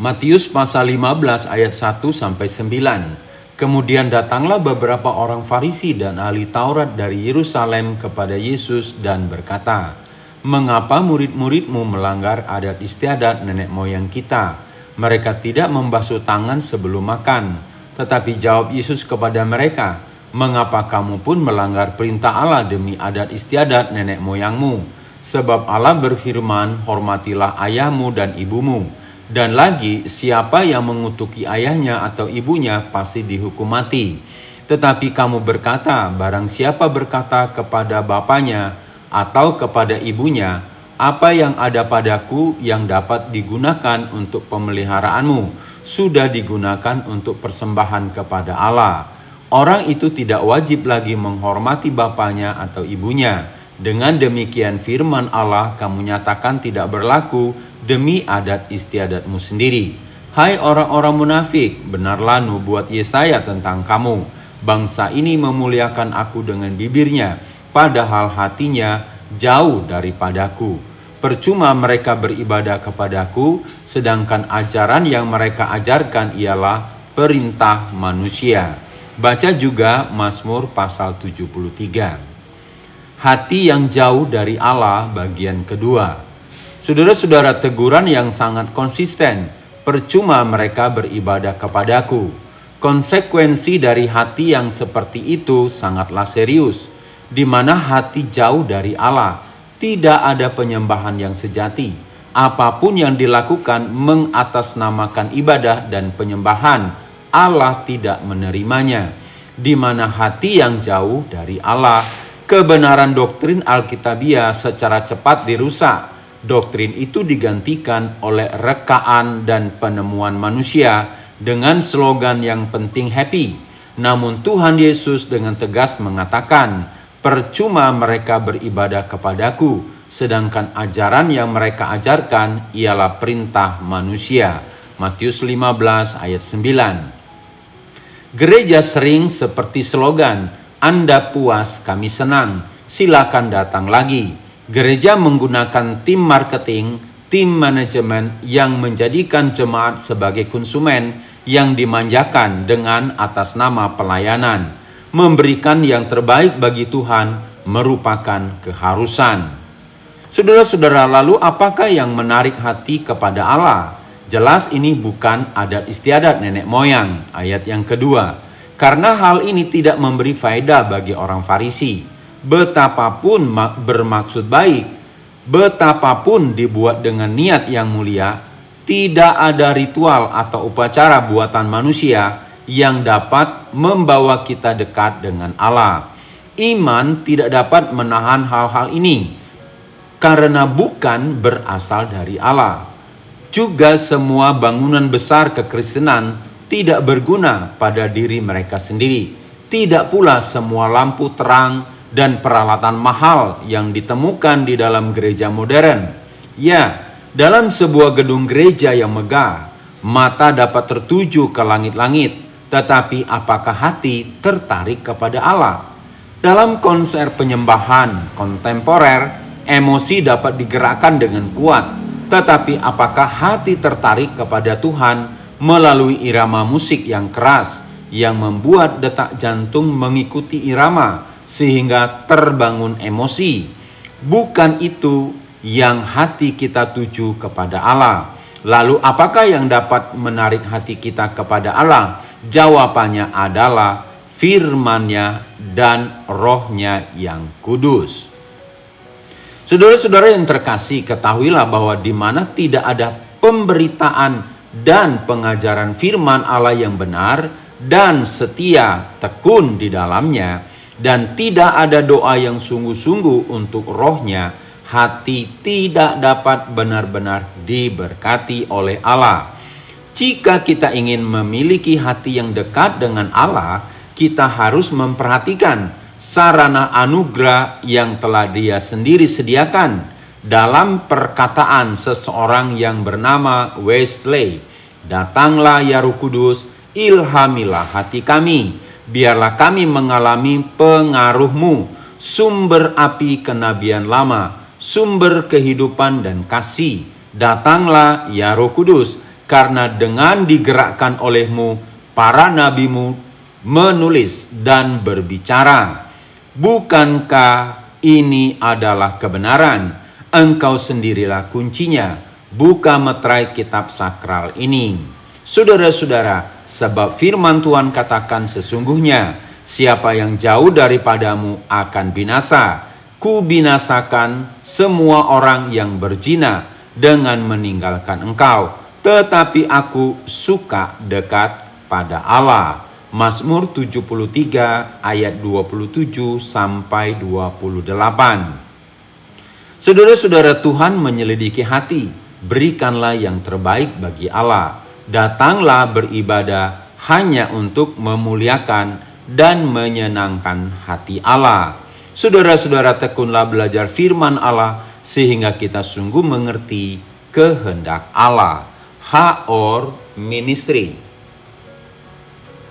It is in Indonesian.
Matius pasal 15 ayat 1-9. Kemudian datanglah beberapa orang Farisi dan ahli Taurat dari Yerusalem kepada Yesus dan berkata, "Mengapa murid-muridmu melanggar adat istiadat nenek moyang kita? Mereka tidak membasuh tangan sebelum makan." Tetapi jawab Yesus kepada mereka, "Mengapa kamu pun melanggar perintah Allah demi adat istiadat nenek moyangmu? Sebab Allah berfirman, hormatilah ayahmu dan ibumu. Dan lagi, siapa yang mengutuki ayahnya atau ibunya pasti dihukum mati. Tetapi kamu berkata, barang siapa berkata kepada bapanya atau kepada ibunya, apa yang ada padaku yang dapat digunakan untuk pemeliharaanmu, sudah digunakan untuk persembahan kepada Allah. Orang itu tidak wajib lagi menghormati bapanya atau ibunya. Dengan demikian firman Allah kamu nyatakan tidak berlaku demi adat istiadatmu sendiri. Hai orang-orang munafik, benarlah nubuat Yesaya tentang kamu. Bangsa ini memuliakan aku dengan bibirnya, padahal hatinya jauh daripadaku. Percuma mereka beribadah kepadaku, sedangkan ajaran yang mereka ajarkan ialah perintah manusia." Baca juga Mazmur pasal 73. Hati yang jauh dari Allah bagian kedua. Saudara-saudara, teguran yang sangat konsisten. Percuma mereka beribadah kepadaku. Konsekuensi dari hati yang seperti itu sangatlah serius. Di mana hati jauh dari Allah, tidak ada penyembahan yang sejati. Apapun yang dilakukan mengatasnamakan ibadah dan penyembahan, Allah tidak menerimanya. Di mana hati yang jauh dari Allah, kebenaran doktrin Alkitabiah secara cepat dirusak. Doktrin itu digantikan oleh rekaan dan penemuan manusia dengan slogan yang penting happy. Namun Tuhan Yesus dengan tegas mengatakan, percuma mereka beribadah kepadaku, sedangkan ajaran yang mereka ajarkan ialah perintah manusia. Matius 15 ayat 9. Gereja sering seperti slogan, Anda puas, kami senang, silakan datang lagi. Gereja menggunakan tim marketing, tim manajemen yang menjadikan jemaat sebagai konsumen yang dimanjakan dengan atas nama pelayanan. Memberikan yang terbaik bagi Tuhan merupakan keharusan. Saudara-saudara, lalu apakah yang menarik hati kepada Allah? Jelas ini bukan adat istiadat nenek moyang, ayat yang kedua. Karena hal ini tidak memberi faedah bagi orang Farisi. Betapapun bermaksud baik, betapapun dibuat dengan niat yang mulia, tidak ada ritual atau upacara buatan manusia yang dapat membawa kita dekat dengan Allah. Iman tidak dapat menahan hal-hal ini, karena bukan berasal dari Allah. Juga semua bangunan besar kekristenan tidak berguna pada diri mereka sendiri. Tidak pula semua lampu terang dan peralatan mahal yang ditemukan di dalam gereja modern. Ya, dalam sebuah gedung gereja yang megah, mata dapat tertuju ke langit-langit, tetapi apakah hati tertarik kepada Allah? Dalam konser penyembahan kontemporer, emosi dapat digerakkan dengan kuat, tetapi apakah hati tertarik kepada Tuhan melalui irama musik yang keras, yang membuat detak jantung mengikuti irama, sehingga terbangun emosi? Bukan itu yang hati kita tuju kepada Allah. Lalu apakah yang dapat menarik hati kita kepada Allah? Jawabannya adalah firman-Nya dan Roh-Nya yang kudus. Saudara-saudara yang terkasih, ketahuilah bahwa di mana tidak ada pemberitaan dan pengajaran firman Allah yang benar dan setia tekun di dalamnya, dan tidak ada doa yang sungguh-sungguh untuk Roh-Nya, hati tidak dapat benar-benar diberkati oleh Allah. Jika kita ingin memiliki hati yang dekat dengan Allah, kita harus memperhatikan sarana anugerah yang telah Dia sendiri sediakan. Dalam perkataan seseorang yang bernama Wesley, "Datanglah ya Roh Kudus, ilhamilah hati kami. Biarlah kami mengalami pengaruh-Mu, sumber api kenabian lama, sumber kehidupan dan kasih. Datanglah ya Roh Kudus, karena dengan digerakkan olehmu, para nabimu menulis dan berbicara. Bukankah ini adalah kebenaran? Engkau sendirilah kuncinya. Buka meterai kitab sakral ini. Saudara-saudara, sebab firman Tuhan katakan sesungguhnya, siapa yang jauh daripadamu akan binasa. Ku binasakan semua orang yang berzina dengan meninggalkan engkau. Tetapi aku suka dekat pada Allah. Mazmur 73 ayat 27 sampai 28. Saudara-saudara, Tuhan menyelidiki hati. Berikanlah yang terbaik bagi Allah. Datanglah beribadah hanya untuk memuliakan dan menyenangkan hati Allah. Saudara-saudara, tekunlah belajar firman Allah sehingga kita sungguh mengerti kehendak Allah. Haor Ministry.